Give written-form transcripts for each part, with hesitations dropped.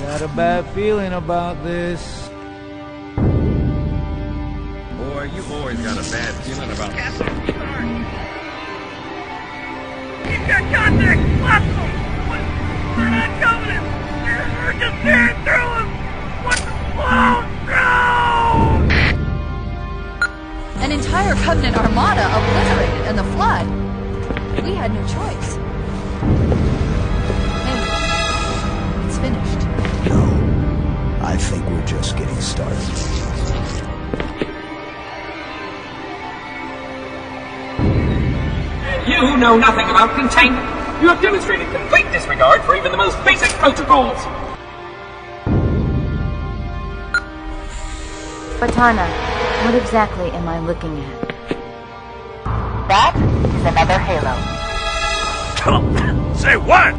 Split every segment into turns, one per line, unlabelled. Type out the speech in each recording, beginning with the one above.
Got a bad feeling about this.
Boy, you always got a bad feeling about this.
Keep your contact! Blast them! They're not coming! They're just tearing through them! What the flow?
An entire Covenant armada obliterated in the flood. We had no choice. Anyway, it's finished.
No, I think we're just getting started.
You know nothing about containment. You have demonstrated complete disregard for even the most basic protocols.
Cortana, what exactly am I looking at? That is another Halo.
Say what?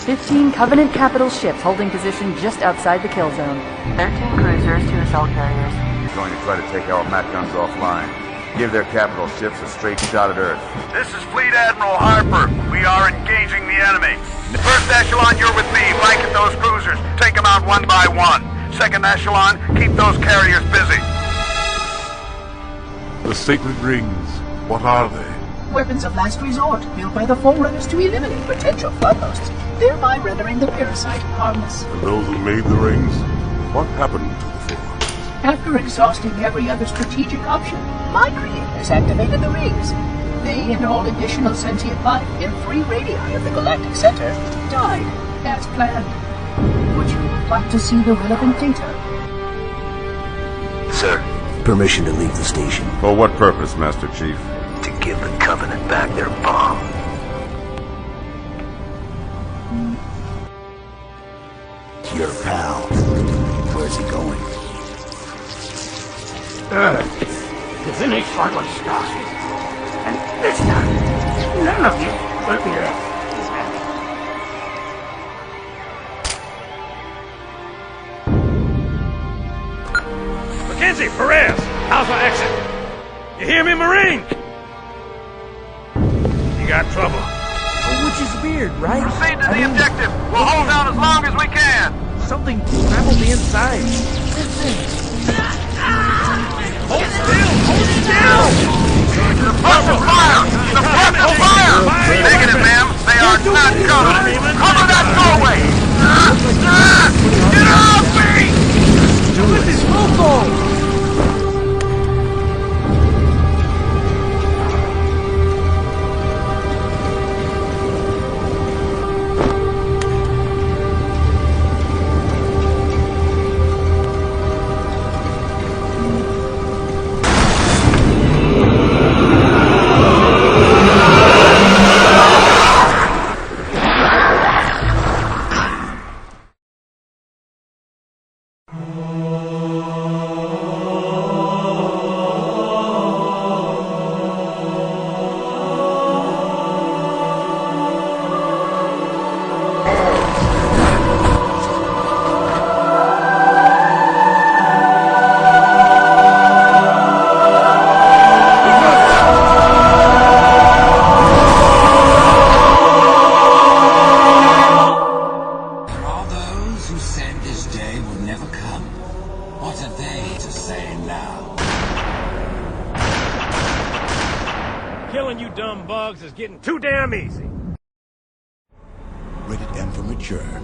15 Covenant capital ships holding position just outside the kill zone.
13 cruisers, 2 assault carriers.
Going to try to take our MAC guns offline. Give their capital ships a straight shot at Earth.
This is Fleet Admiral Harper. We are engaging the enemy. First echelon, you're with me. Blanket those cruisers. Take them out one by one. Second echelon, keep those carriers busy.
The sacred rings, what are they?
Weapons of last resort, built by the Forerunners to eliminate potential flood hosts, thereby rendering the parasite harmless.
And those who made the rings, what happened to the Forerunners?
After exhausting every other strategic option, my creators activated the rings. They and all additional sentient life in 3 radii of the Galactic Center died as planned. Would you like to see the relevant data?
Sir, permission to leave the station.
For what purpose, Master Chief?
To give the Covenant back their bomb. Your pal. Where's he going?
To finish what was started. And this time, none of you will be left. Mackenzie, Perez, Alpha exit. You hear me, Marine? You got trouble.
Which is weird, right?
Proceed to the objective. We'll hold down as long as we can.
Something traveled the inside.
Hold still! Hold still!
Support will fire! Support will fire! Negative, ma'am. They are not coming. Cover that doorway! Get off me!
This is local!
Killing you dumb bugs is getting too damn easy.
Rated M for mature.